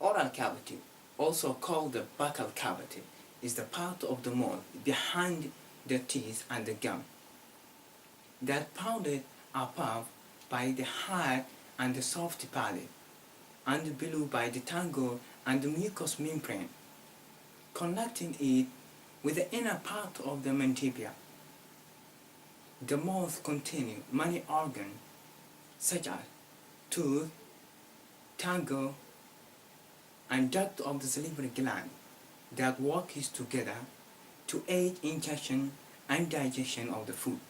Oral cavity, also called the buccal cavity, is the part of the mouth behind the teeth and the gum that bounded above by the hard and the soft palate, and below by the tangle and the mucous membrane, connecting it with the inner part of the mandible. The mouth contains many organs such as tooth, tongue, and duct of the salivary gland that work together to aid ingestion and digestion of the food.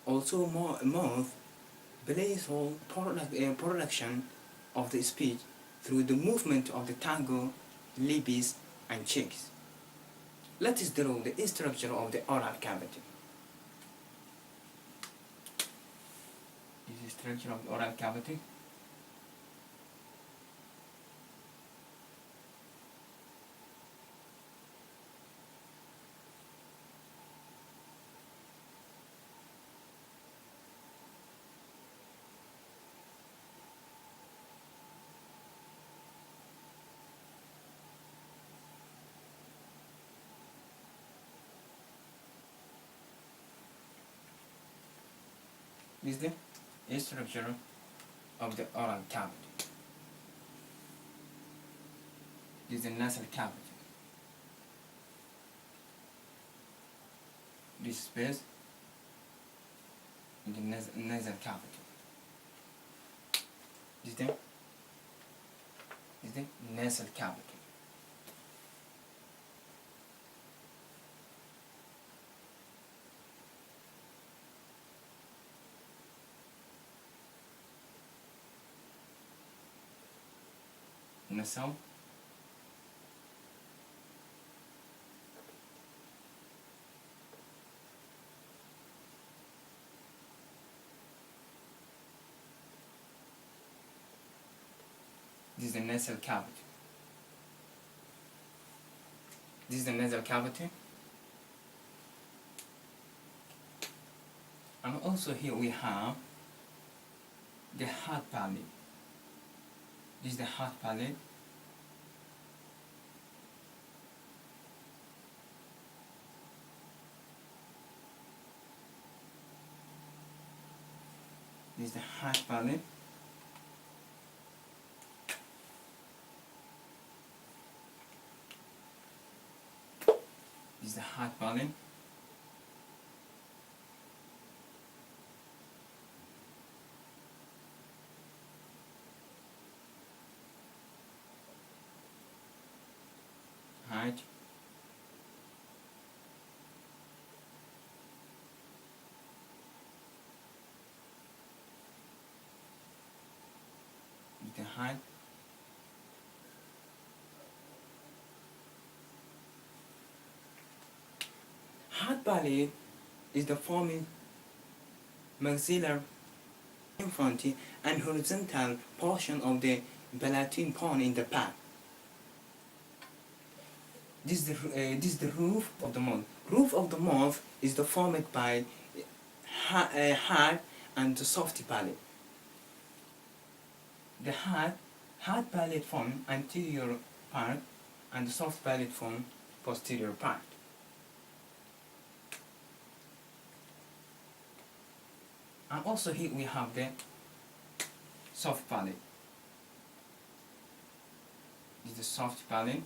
Also, mouth plays on production of the speech through the movement of the tongue, lips, and cheeks. Let us draw the structure of the oral cavity. This is the structure of the oral cavity. This is the structure of the oral cavity. This is the nasal cavity. This space in the nasal cavity. This is the nasal cavity. Nasal This is the nasal cavity. This is the nasal cavity. And also here we have the hard palate. This is the hard palate. This is the hard palate. This is the hard palate. Height. The height. Hard palate is the forming maxillary infantile and horizontal portion of the palatine bone in the palate. This is the roof of the mouth. Roof of the mouth is formed by hard and soft palate. The hard palate form anterior part and the soft palate form posterior part. And also here we have the soft palate. This is the soft palate.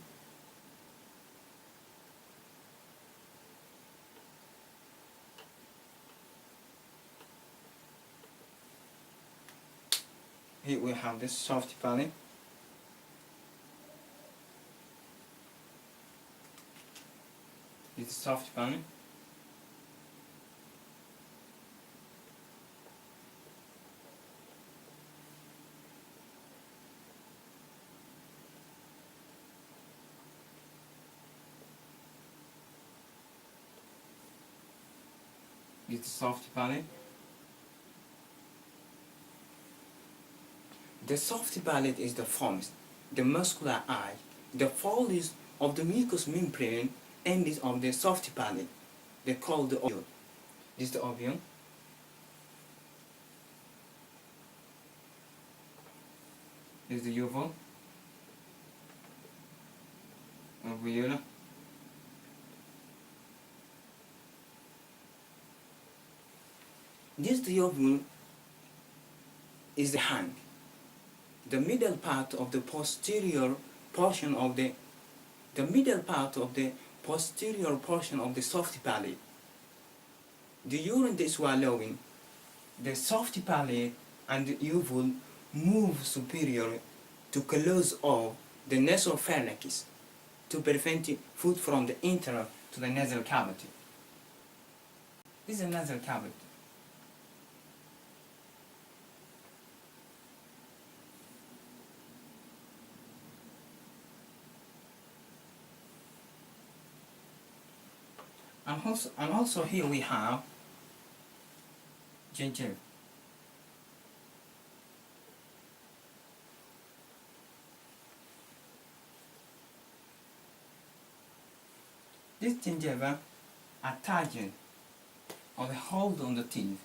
Here we have the soft palate. This is soft palate. This is soft palate. The soft palate is the forms, the muscular eye, the folds of the mucous membrane ends of the soft palate. They call the ovule. This is the ovule. This is the ovule. alveolar. This ovule is the hand. The middle part of the posterior portion of the soft palate. During the swallowing, the soft palate and the ovule move superior to close off the nasopharynx to prevent food from the enter to the nasal cavity. This is the nasal cavity. And also here we have gingiva. This gingiva attached or the hold on the teeth.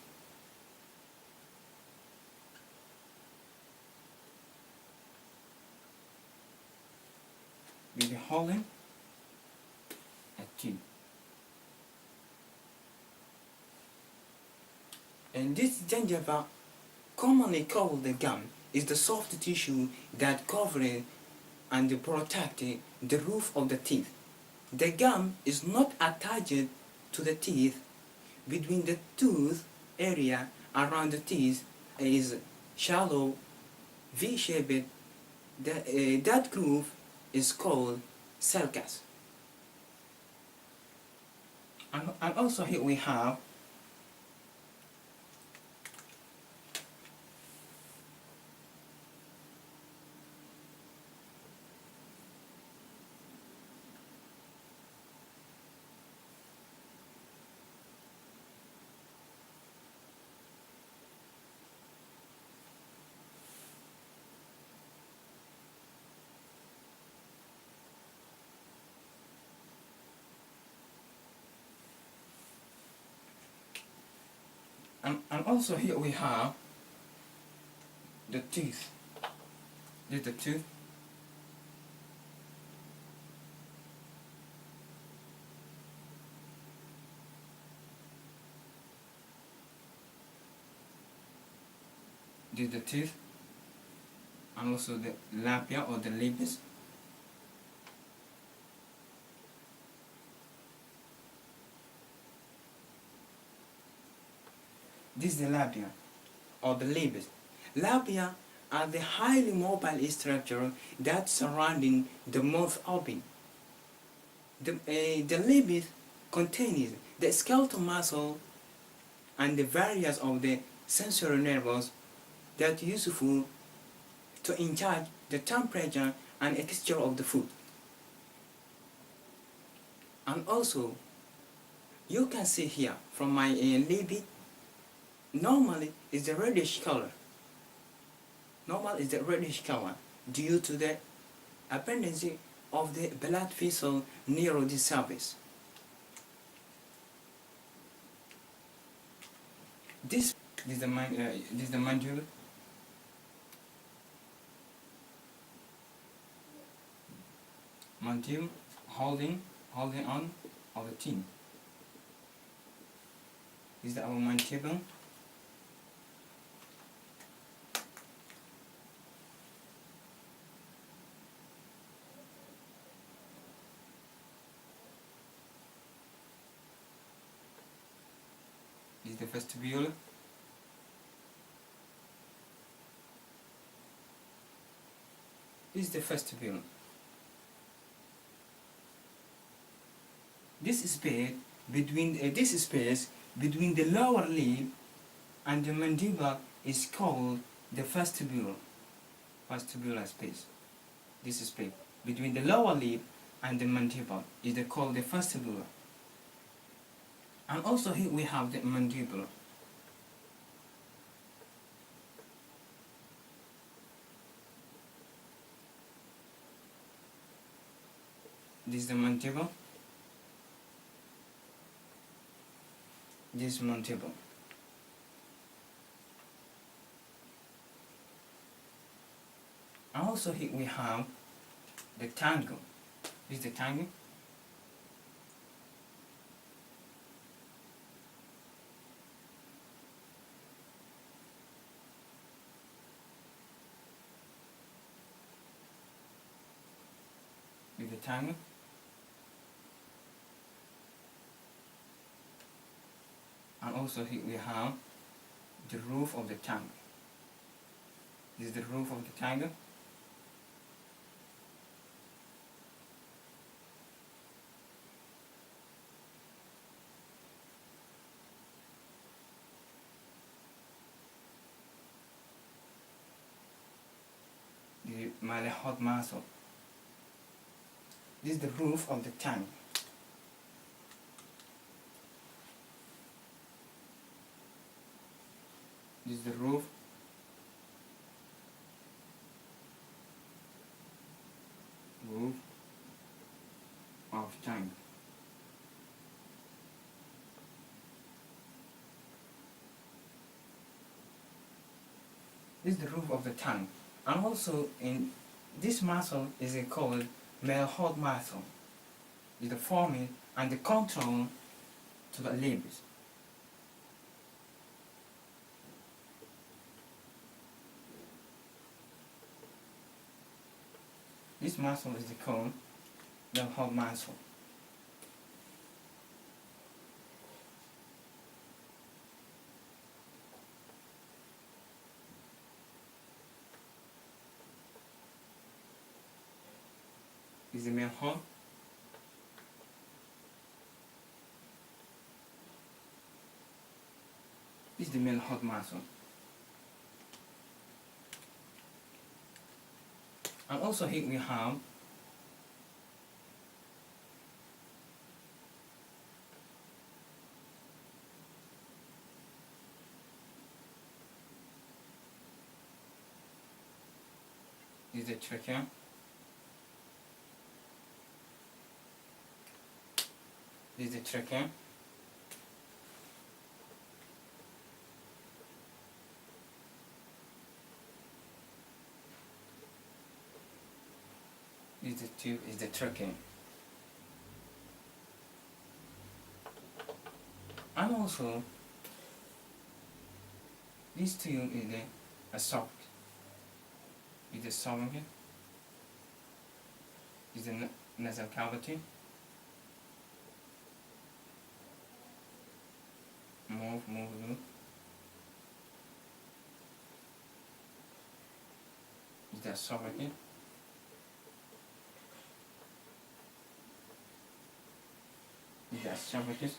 With the holding a teeth. And this gingiva, commonly called the gum, is the soft tissue that covers and protects the roof of the teeth. The gum is not attached to the teeth. Between the tooth area around the teeth is shallow V-shaped. That groove is called sulcus. And also here we have and also here we have the teeth. This is the tooth. This is the teeth, and also the labia or the labes. This is the labia or the labes. Labia are the highly mobile structure that surrounding the mouth opening. The labes contains the skeletal muscle and the various of the sensory nerves that are useful to enjoy the temperature and texture of the food. And also, you can see here from my labia, normally is the reddish color. Normal is the reddish color due to the abundance of the blood vessel near the surface. This is the mandible. Mandible holding on of the teeth. This is our mandible. This is the vestibule. This is the vestibule. This space between the lower lip and the mandible is called the vestibular space. This space between the lower lip and the mandible is called the vestibular. And also here we have the mandible. This is the mandible. This mandible. And also here we have the tangle. This is the tongue. With the tongue. And also here we have the roof of the tongue. This is the roof of the tongue. The 𝐚𝐿 muscle. This is the roof of the tongue. This is the roof of tongue. This is the roof of the tongue. And also in this muscle is called 𝐚𝐿 muscle. Is the forming and the control to the lips. This muscle is called 𝐚𝐿 muscle. Is the 𝐚𝐿. This is the 𝐚𝐿 muscle. And also here we have this is the trachea. This is the trachea. This is the tube, is the trachea. And also this tube is the esophagus. Is the esophagus. Is the nasal cavity. Move. Is the esophagus. Is the esophagus.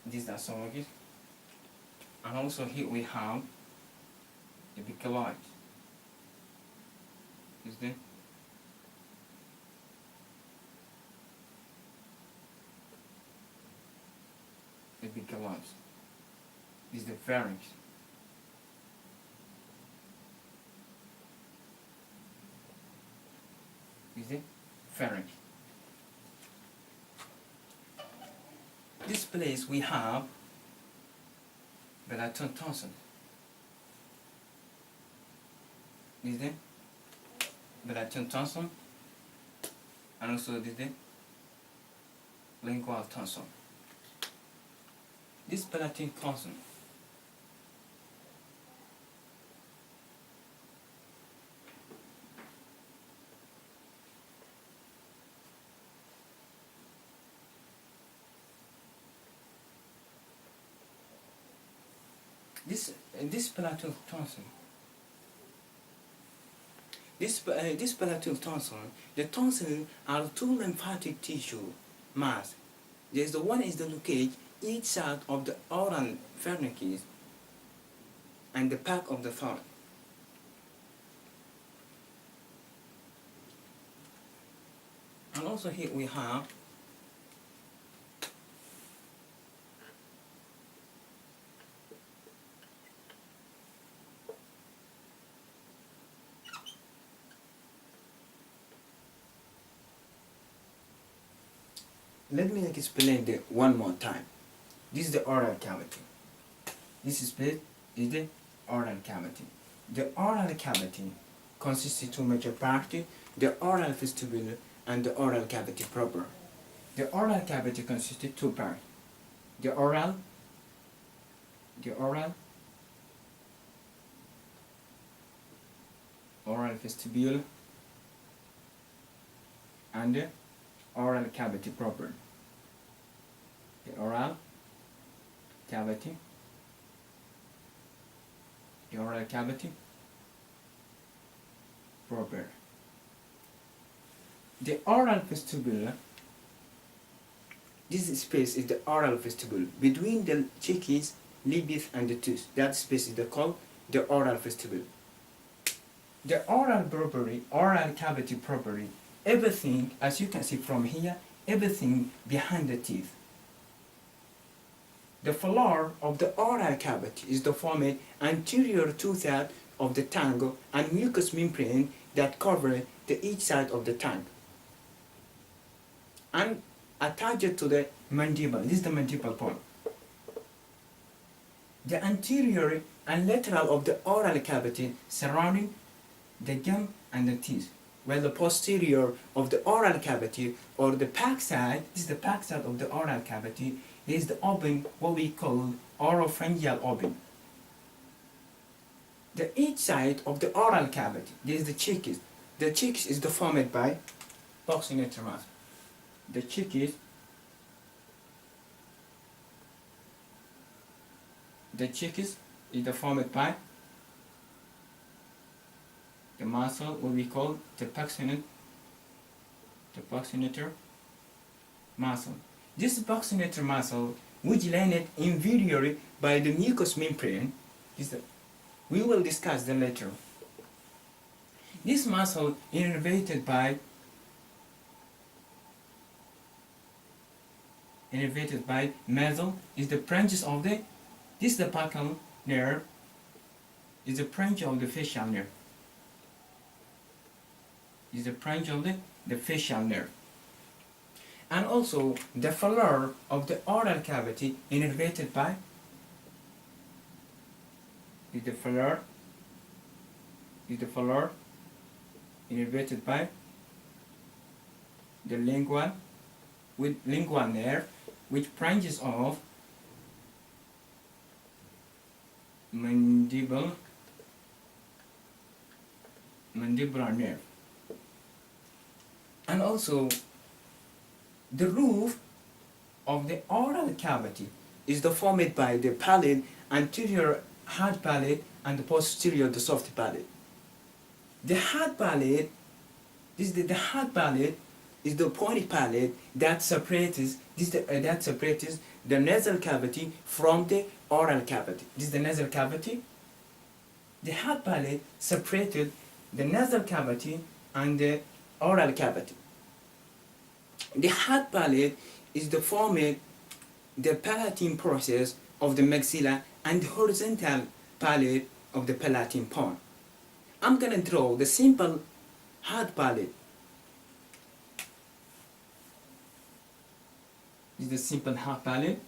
This is the esophagus. And also here we have the 𝐈𝐠𝐚𝐫𝐢𝐬. Is there? The 𝐈𝐠𝐚𝐫𝐢𝐬. This is the pharynx. Is the pharynx. This place we have the tonsil. Is the tonsil, and also this is the lingual tonsil. This palatine tonsil. This palatal tonsil. This palatal tonsil, the tonsil are two lymphatic tissue mass. There's the one is the located each side of the oral pharynx and the back of the throat. And also here we have let me explain it one more time. This is the oral cavity. This is the oral cavity. The oral cavity consists of two major parts, the oral vestibule and the oral cavity proper. The oral cavity consists of two parts. The oral vestibule and the oral cavity proper. The oral cavity proper. The oral vestibule, this space is the oral vestibule between the cheeks, lips and the tooth. That space is called the oral vestibule. The oral cavity property, everything, as you can see from here, everything behind the teeth. The floor of the oral cavity is formed anterior two-thirds of the tongue and mucous membrane that cover each side of the tongue and attached to the mandible. This is the mandible bone. The anterior and lateral of the oral cavity surrounding the gum and the teeth, while the posterior of the oral cavity or the back side, this is the back side of the oral cavity, is the open, what we call oropharyngeal open. The each side of the oral cavity, this is the cheeks. The cheeks is formed by buccal muscle. The cheeks is formed by the muscle, what we call the buccal muscle. This buccal muscle, which landed inferiorly by the mucous membrane, we will discuss that later. This muscle innervated by muscle is the branches of the, this is the buccal nerve, is the branch of the facial nerve. Is the branch of the facial nerve. And also the floor of the oral cavity innervated by the lingual nerve, which branches off mandibular nerve. And also the roof of the oral cavity is formed by the palate, anterior hard palate and the posterior the soft palate. The hard palate, the hard palate is the pointed palate that separates the nasal cavity from the oral cavity. This is the nasal cavity. The hard palate separated the nasal cavity and the oral cavity. The hard palate is formed the palatine process of the maxilla and the horizontal palate of the palatine bone. I'm going to draw the simple hard palate. This is the simple hard palate.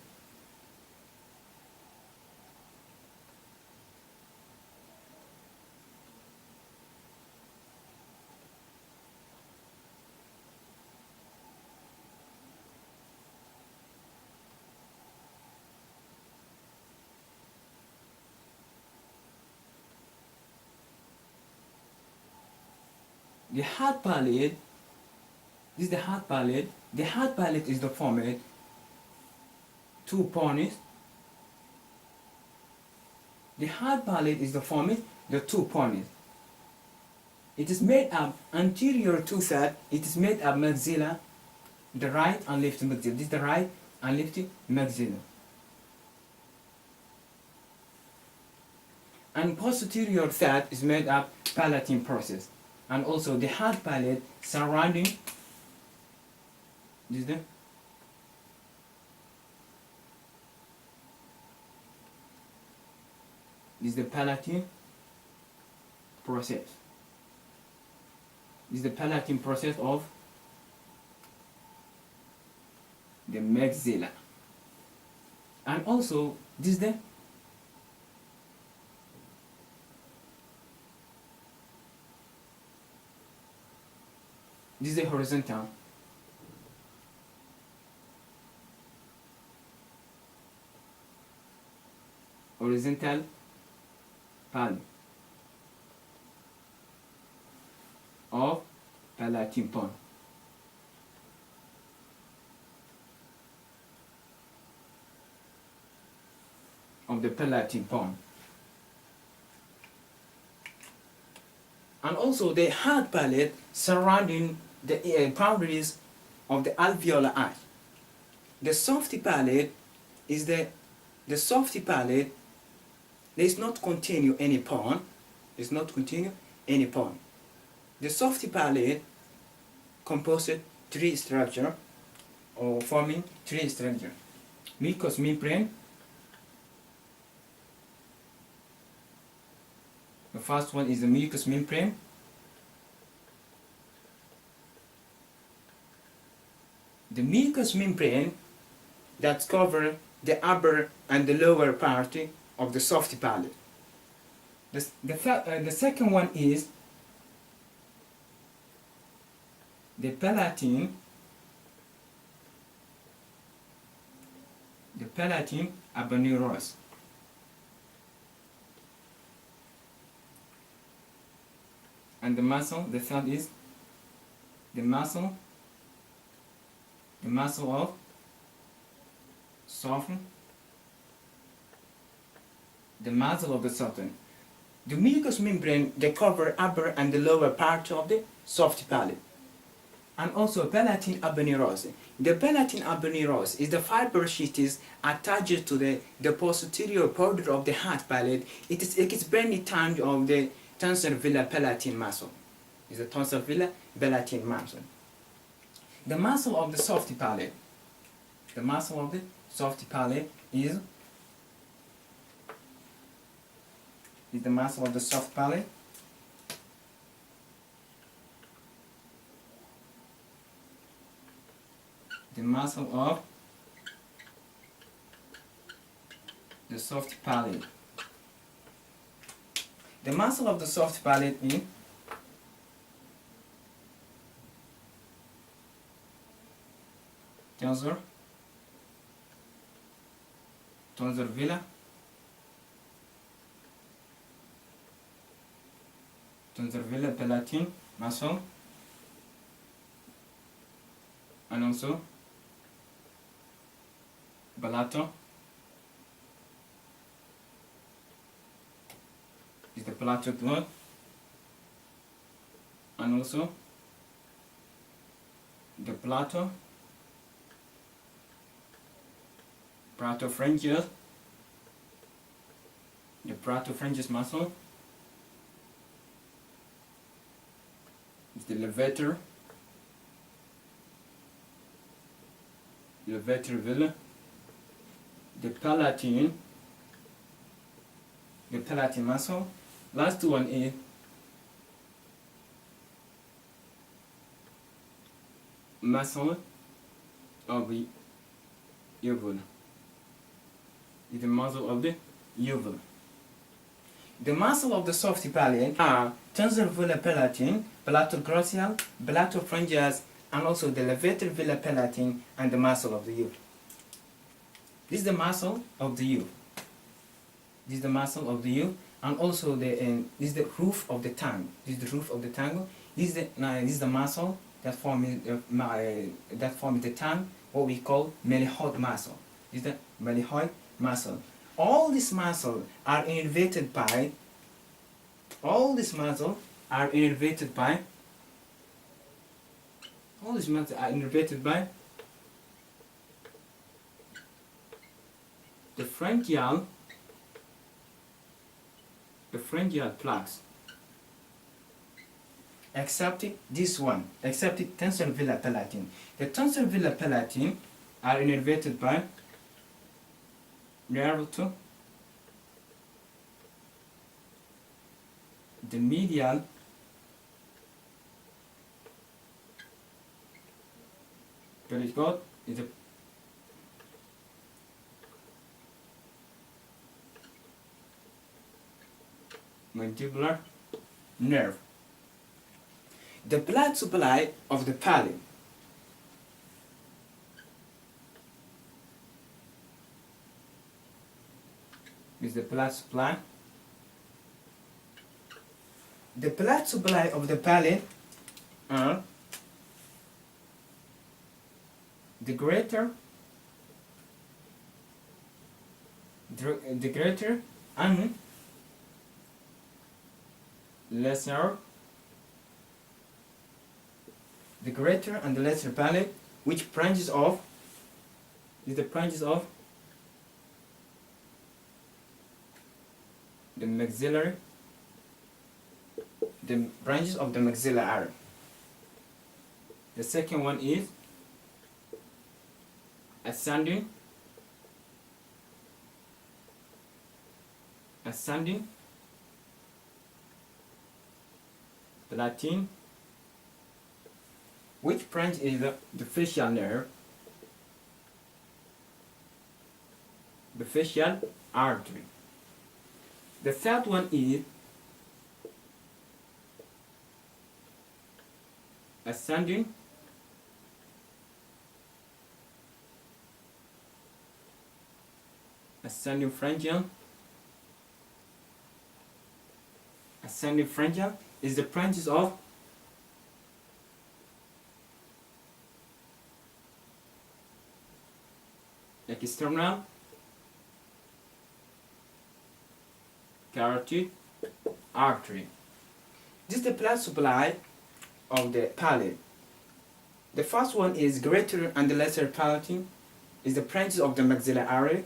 The hard palate, this is the hard palate. The hard palate is formed two ponies. The hard palate is formed the two ponies. It is made up anterior two-thirds. It is made up maxilla, the right and left maxilla. This is the right and left maxilla. And posterior third is made up palatine process. And also the hard palate surrounding this is the palatine process. This is the palatine process of the maxilla. And also this is the horizontal palate of palatine bone. Of the palatine bone. And also the hard palate surrounding the boundaries of the alveolar arch. The softy palate is the softy palate does not contain any bone. The softy palate composed three structure or forming three structure. Mucous membrane. The first one is the mucous membrane. The mucous membrane that covers the upper and the lower part of the soft palate. The second one is the palatine aponeurosis. And the third is the muscle of soften. The muscle of the soften. The mucous membrane they cover upper and the lower part of the soft palate. And also palatine aponeurosis. The palatine aponeurosis is the fiber sheet is attached to the posterior border of the hard palate. It is very tiny of the tensor villa palatine muscle. Is the tensor villa palatine muscle. The muscle of the soft palate. The muscle of the soft palate is the muscle of the soft palate. The muscle of the soft palate. The muscle of the soft palate is tensor villa palatine muscle, and also palato is the palatal gland, and also the palatopharyngeal, the palatopharyngeal muscle is the levator villa, the palatine muscle. Last one is muscle of the uvula. Is the muscle of the uvula. The muscle of the soft palate are tensor villa palatine, palatoglossal, palatopharyngeal, and also the levator villa palatine, and the muscle of the uvula. This is the muscle of the uvula. This is the muscle of the uvula, and also this is the roof of the tongue. This is the roof of the tongue. This is the muscle that forms the tongue, what we call malleoid muscle. This is the malleoid muscle. All these muscles are innervated by the pharyngeal plaques, except this one, except the tensor villa palatine. The tensor villa palatine are innervated by nerve to the medial palatal is mandibular nerve. The blood supply of the palate. Is the blood supply. The blood supply of the palate are the greater and lesser, the greater and the lesser palate, which branches off is the branches of the maxillary, the branches of the maxillary. The second one is ascending palatine, which branch is the facial nerve, the facial artery. The third one is ascending pharyngeal. Ascending pharyngeal is the branches of external carotid artery. This is the blood supply of the palate. The first one is greater and the lesser palatine, is the branches of the maxillary.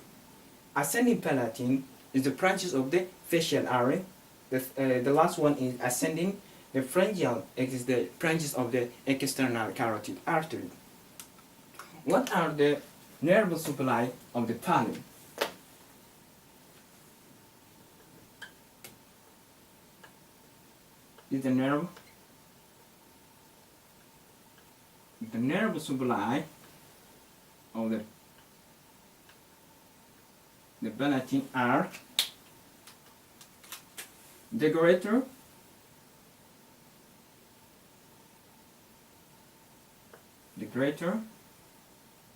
Ascending palatine is the branches of the facial area. The last one is ascending the pharyngeal, is the branches of the external carotid artery. What are the nerve supply of the palate? Is the nerve supply of the palatine are the greater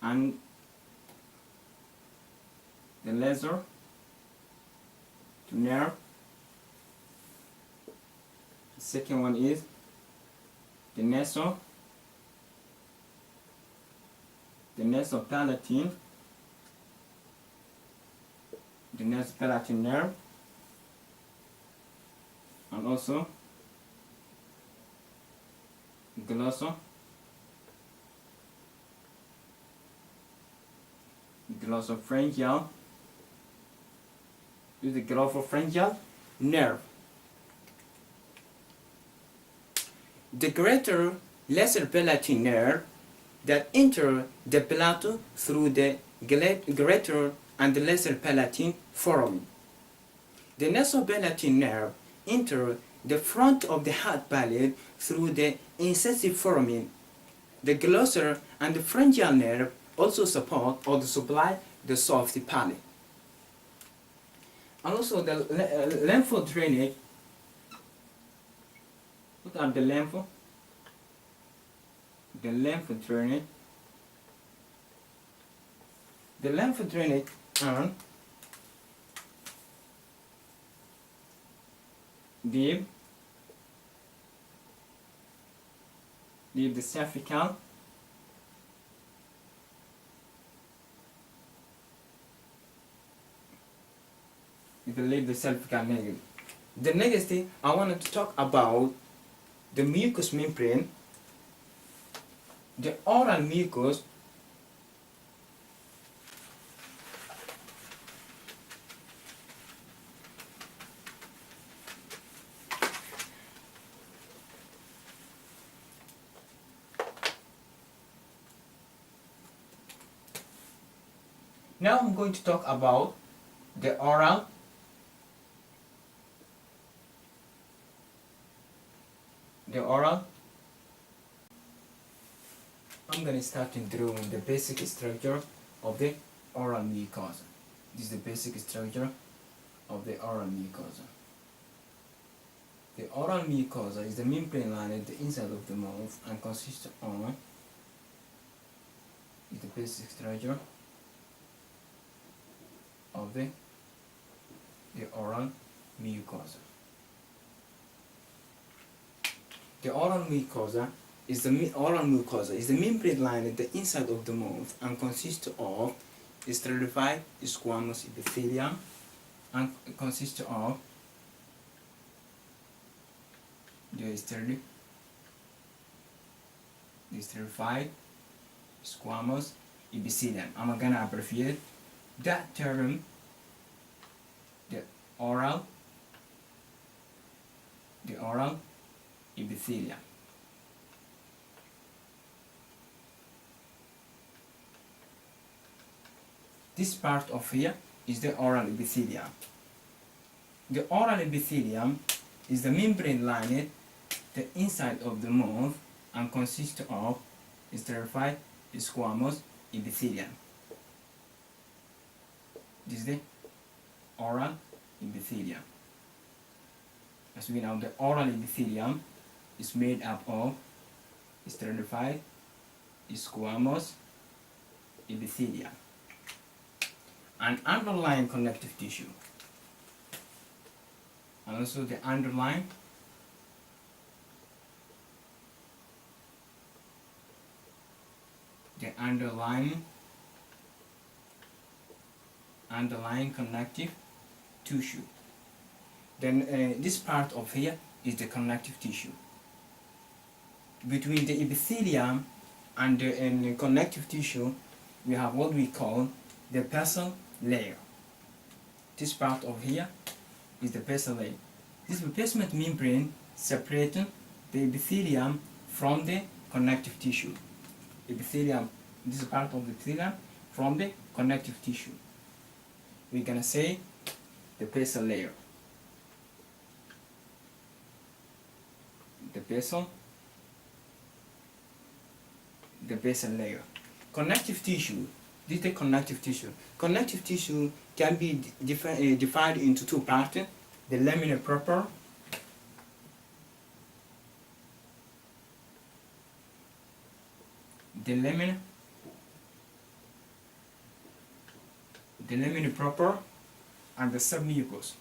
and the lesser to nerve. The second one is the nasopalatine, the nasopalatine nerve, and also glossopharyngeal is the glossopharyngeal nerve. The greater lesser palatine nerve that enter the palatal through the greater and the lesser palatine foramen. The nasopalatine nerve enter the front of the hard palate through the incisive foramen. The glosser and the pharyngeal nerve also support or supply the soft palate. And also the lymphodrainage. What are the lympho? The lymphodrainage. The lymphodrainage are deep the cervical, leave the cervical negative. The next thing I wanted to talk about the mucous membrane, the oral mucus. Now I'm going to talk about the oral I'm going to start in drawing the basic structure of the oral mucosa. This is the basic structure of the oral mucosa. The oral mucosa is the membrane line at the inside of the mouth and consists of the basic structure of the oral mucosa. The oral mucosa is the membrane line at the inside of the mouth and consists of stratified squamous epithelium and consists of the stratified squamous epithelium. I'm gonna abbreviate that term, the oral epithelium. This part of here is the oral epithelium. The oral epithelium is the membrane lining the inside of the mouth and consists of stratified squamous epithelium. This is the oral epithelium. As we know, the oral epithelium is made up of stratified squamous epithelium and underlying connective tissue, and also the underlying connective tissue. Then this part of here is the connective tissue. Between the epithelium and the connective tissue, we have what we call the basal layer. This part of here is the basal layer. This basement membrane separating the epithelium from the connective tissue. This is part of the epithelium from the connective tissue. We're gonna say the basal layer. The basal layer. Connective tissue. This is the connective tissue. Connective tissue can be divided into two parts: the lamina propria propria and the submucous.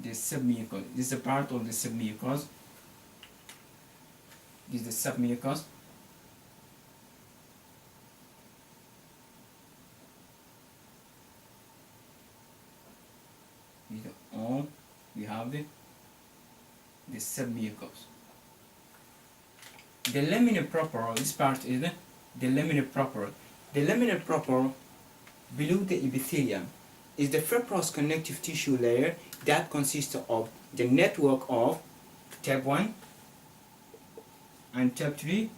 This is a part of the submucous. This is the submucous. We have the submucous. The lamina propria, this part is the lamina propria. The lamina propria below the epithelium is the fibrous connective tissue layer that consists of the network of type 1 and type 3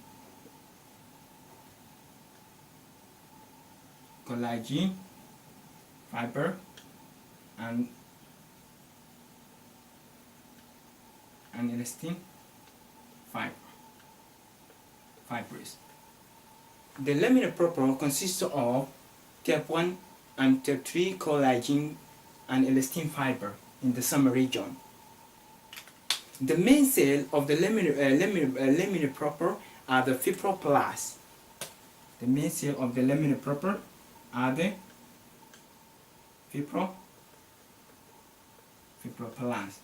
collagen fiber and elastin fibers. The lamina propria consists of type 1 and type 3 collagen and elastin fiber in the summer region. The main cell of the lamina propria are the fibroblasts. The main cell of the lamina propria are the fibroblasts.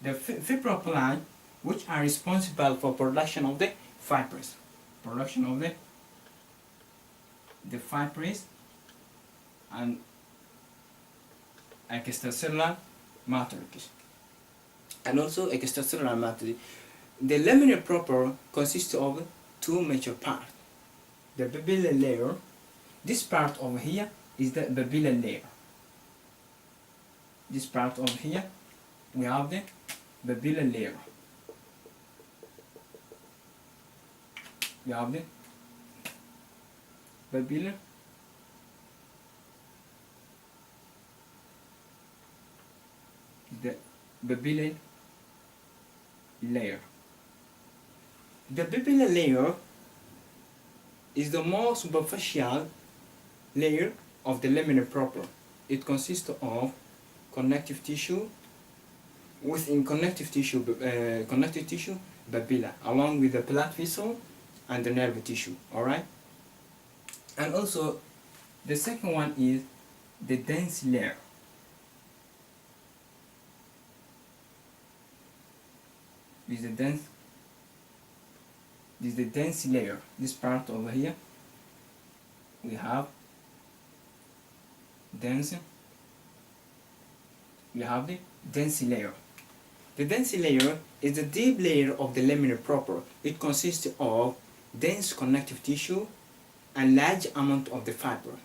The fibroblasts, which are responsible for production of the fibers, the fibers and extracellular matrix, and also extracellular matrix. The lamina propria consists of two major parts: the babilla layer. This part over here is the babilla layer. This part over here we have the babilla layer. We have the babilla layer. The babilla layer is the most superficial layer of the lamina propria. it consists of connective tissue. Within connective tissue, papilla, along with the blood vessel and the nerve tissue. Alright? And also, the second one is the dense layer. This is the dense layer. This part over here, we have dense. We have the dense layer. The dense layer is the deep layer of the lamina proper. It consists of dense connective tissue and large amount of the fiber.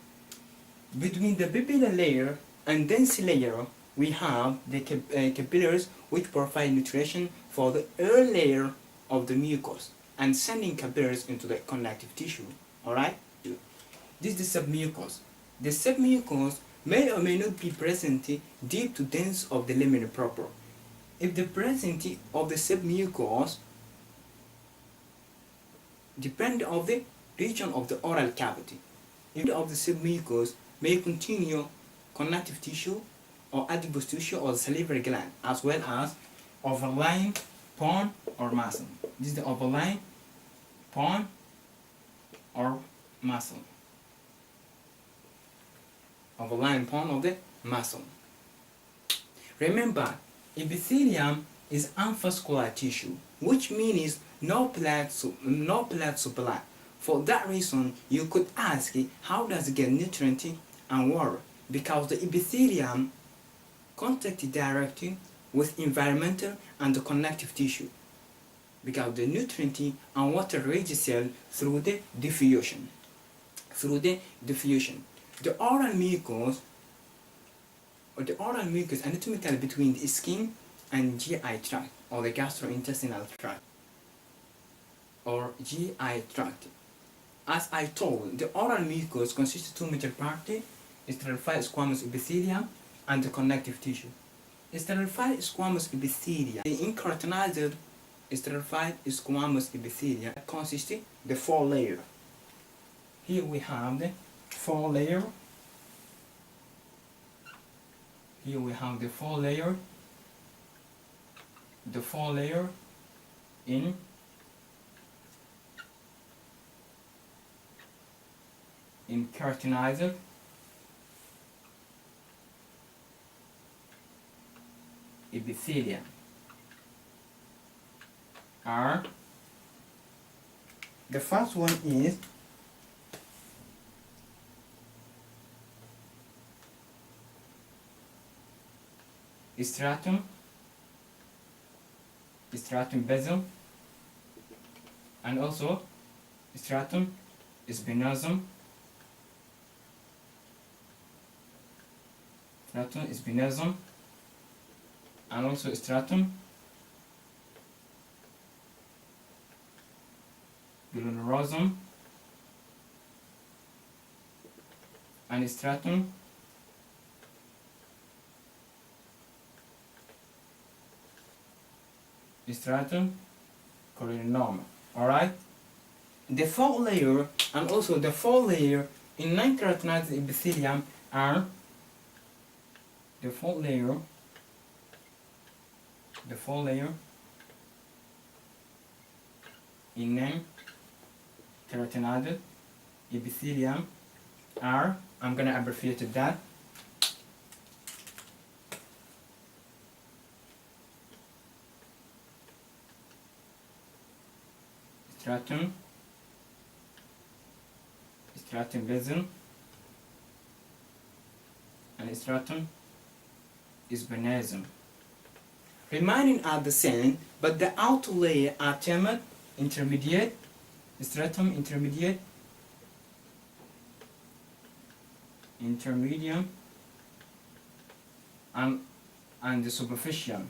Between the papilla layer and dense layer, we have the capillaries which provide nutrition for the air layer of the mucus and sending capillaries into the connective tissue. Alright? This is the submucus. The submucus may or may not be present deep to dense of the lamina proper. If the presence of the submucus depends on the region of the oral cavity. If of the submucus may continue connective tissue or adipose tissue or salivary gland, as well as overlying bone or muscle. This is the overlying bone or muscle. Overlying bone of the muscle. Remember, epithelium is avascular tissue, which means no blood supply. For that reason, you could ask how does it get nutrient and water? Because the epithelium contacts directly with environmental and the connective tissue. Because the nutrient and water reach cell through the diffusion. The oral mucus anatomically between the skin and GI tract, or the gastrointestinal tract, or GI tract. As I told, the oral mucus consists of two major parts: stratified squamous epithelium and the connective tissue. Stratified squamous epithelium, the incarnated stratified squamous epithelium, consists of the four layers. Here we have the four layer. Here we have the four layer. The four layer in keratinized epithelium are: the first one is stratum basum, and also stratum spinosum, and also stratum glomerulosum, and stratum carinum. Alright? The fourth layer and also the fourth layer in non-keratinized epithelium are the fourth layer in non-keratinized epithelium are, I'm gonna abbreviate that, stratum basum and stratum spinosum. Remaining are the same, but the outer layer are termed intermediate, stratum intermediate, intermedium, and the superficial.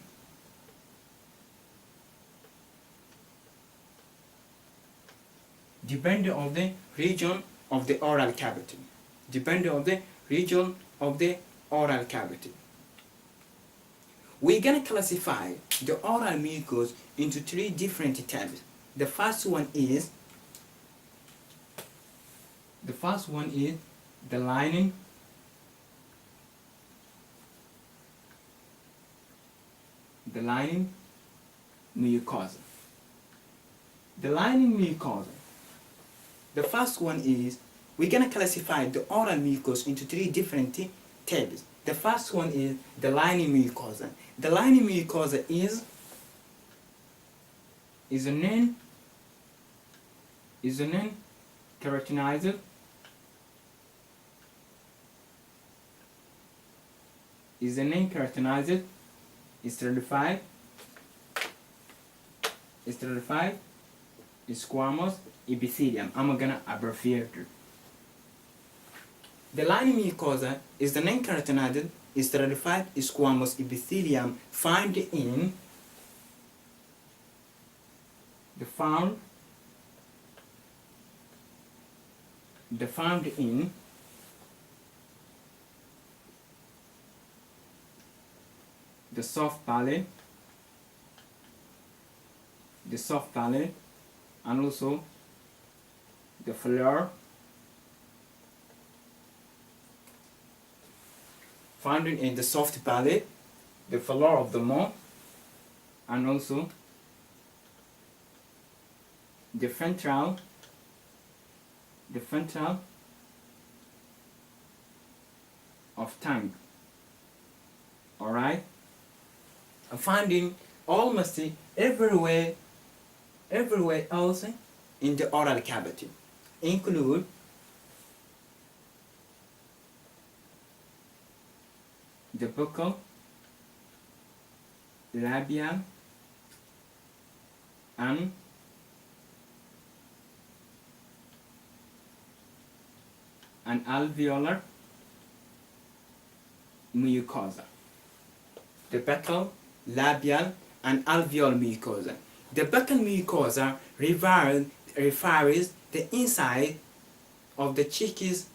Depending on the region of the oral cavity. We're gonna classify the oral mucus into three different types. The first one is the lining the lining mucosa. The lining mucosa. The first one is, we're going to classify the oral mucosa into three different types. The first one is the lining mucosa. The lining mucosa is a non-keratinized stratified squamous epithelium. I'm gonna abbreviate it. The lining mucosa is the non-keratinized stratified squamous epithelium found in the soft palate, and also the floor, found in the soft palate, the floor of the mouth, and also the ventral of tongue. All right. Finding almost everywhere else in the oral cavity, include the buccal, labial, and alveolar mucosa. The buccal, labial, and alveolar mucosa. The buccal mucosa refers the inside of the cheeks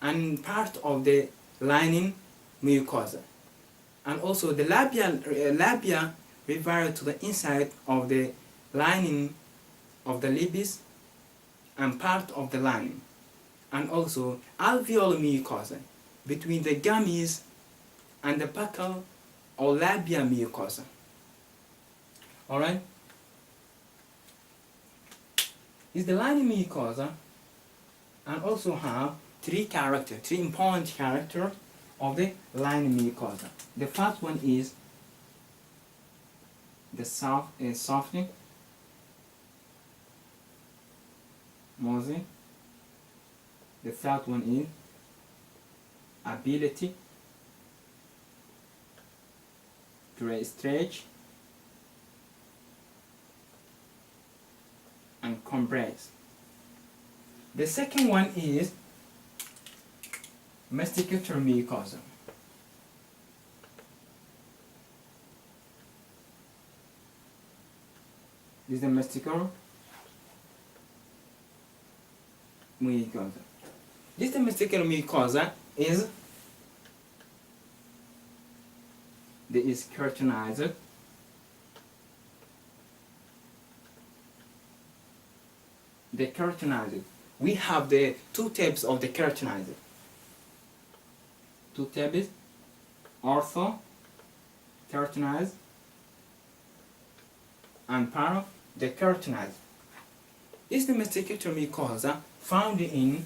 and part of the lining mucosa, and also the labia refers to the inside of the lining of the lips and part of the lining, and also alveolar mucosa between the gummies and the buccal or labia mucosa. Alright? Is the lining mucosa, and also have three important characters of the lining mucosa. The first one is the softening, moistening. The third one is ability to stretch and compress. The second one is masticator mucosa. This is the masticator mucosa. This masticator mucosa is keratinized. The keratinized. We have the two types of the keratinized. Two types: ortho keratinized and para the keratinized. This masticator mucosa found in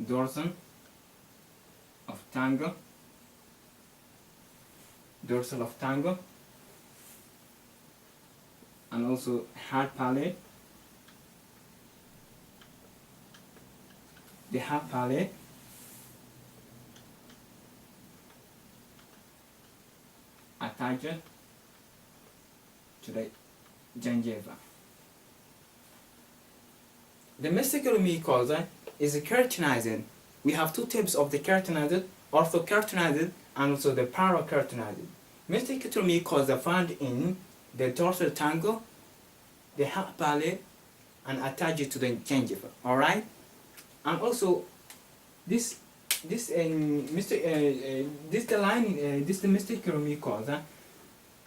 dorsal of tongue, and also hard palate. The hard palate attached to the gingiva. The masticator mucosa is keratinized. We have two types of the keratinized: orthokeratinized and also the parakeratinized. Masticator mucosa found in the dorsal tongue, the hard palate, and attached to the gingiva. All right, and also this masticator mucosa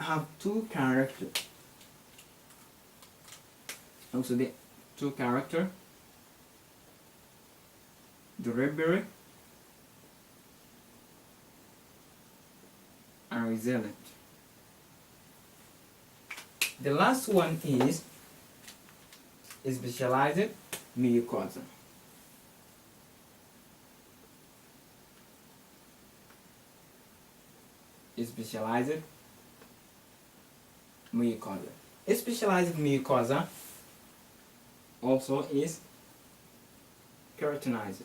have two characters. Also the two character, durable and resilient. The last one is specialized mucosa. Specialized mucosa. Specialized mucosa also is keratinized.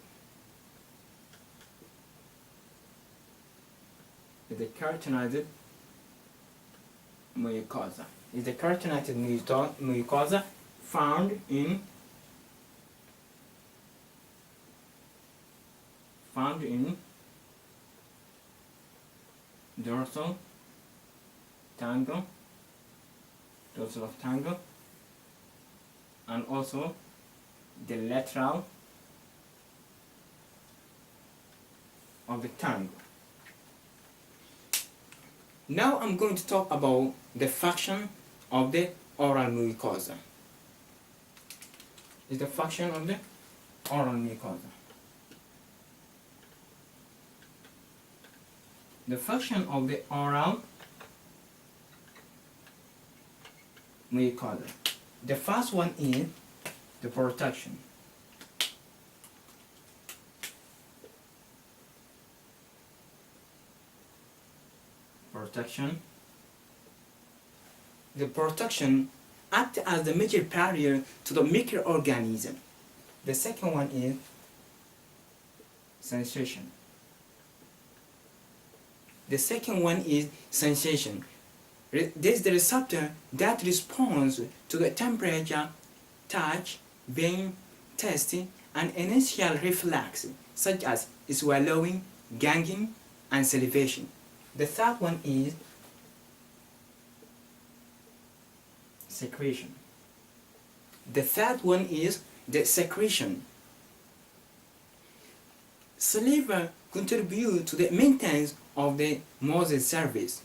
The keratinized mucosa is the keratinized mucosa found in dorsal of tangle, and also the lateral of the tongue. Now I'm going to talk about the function of the oral mucosa. Is the function of the oral mucosa. The function of the oral mucosa. The first one is the protection. The protection acts as the major barrier to the microorganism. The second one is sensation. The second one is sensation. This is the receptor that responds to the temperature, touch, vein, taste, and initial reflex, such as swallowing, gagging, and salivation. The third one is secretion. The third one is the secretion. Saliva contributes to the maintenance of the mucous surface.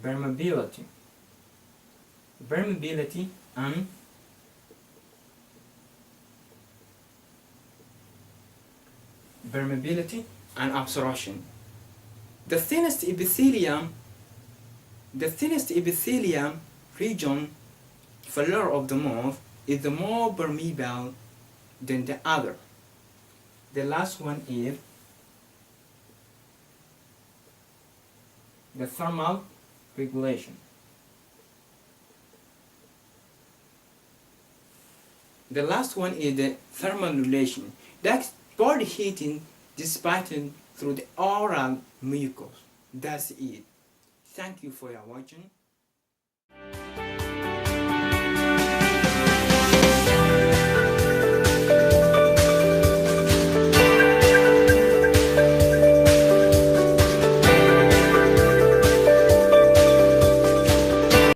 Permeability and absorption. The thinnest epithelium region floor of the mouth is the more permeable than the other. The last one is the thermal regulation. The last one is the thermal regulation. That's body heating dissipated through the oral mucus. That's it. Thank you for your watching.